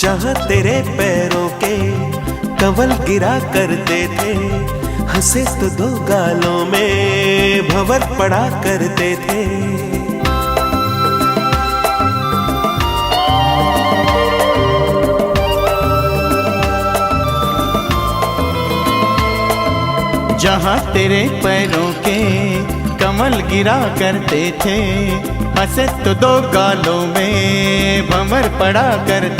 जहाँ तेरे पैरों के कंवल गिरा करते थे, हंसे तो दो गालों में भंवर पड़ा करते थे। जहाँ तेरे पैरों के कमल गिरा करते थे, हंसे तो दो गालों में भंवर पड़ा करते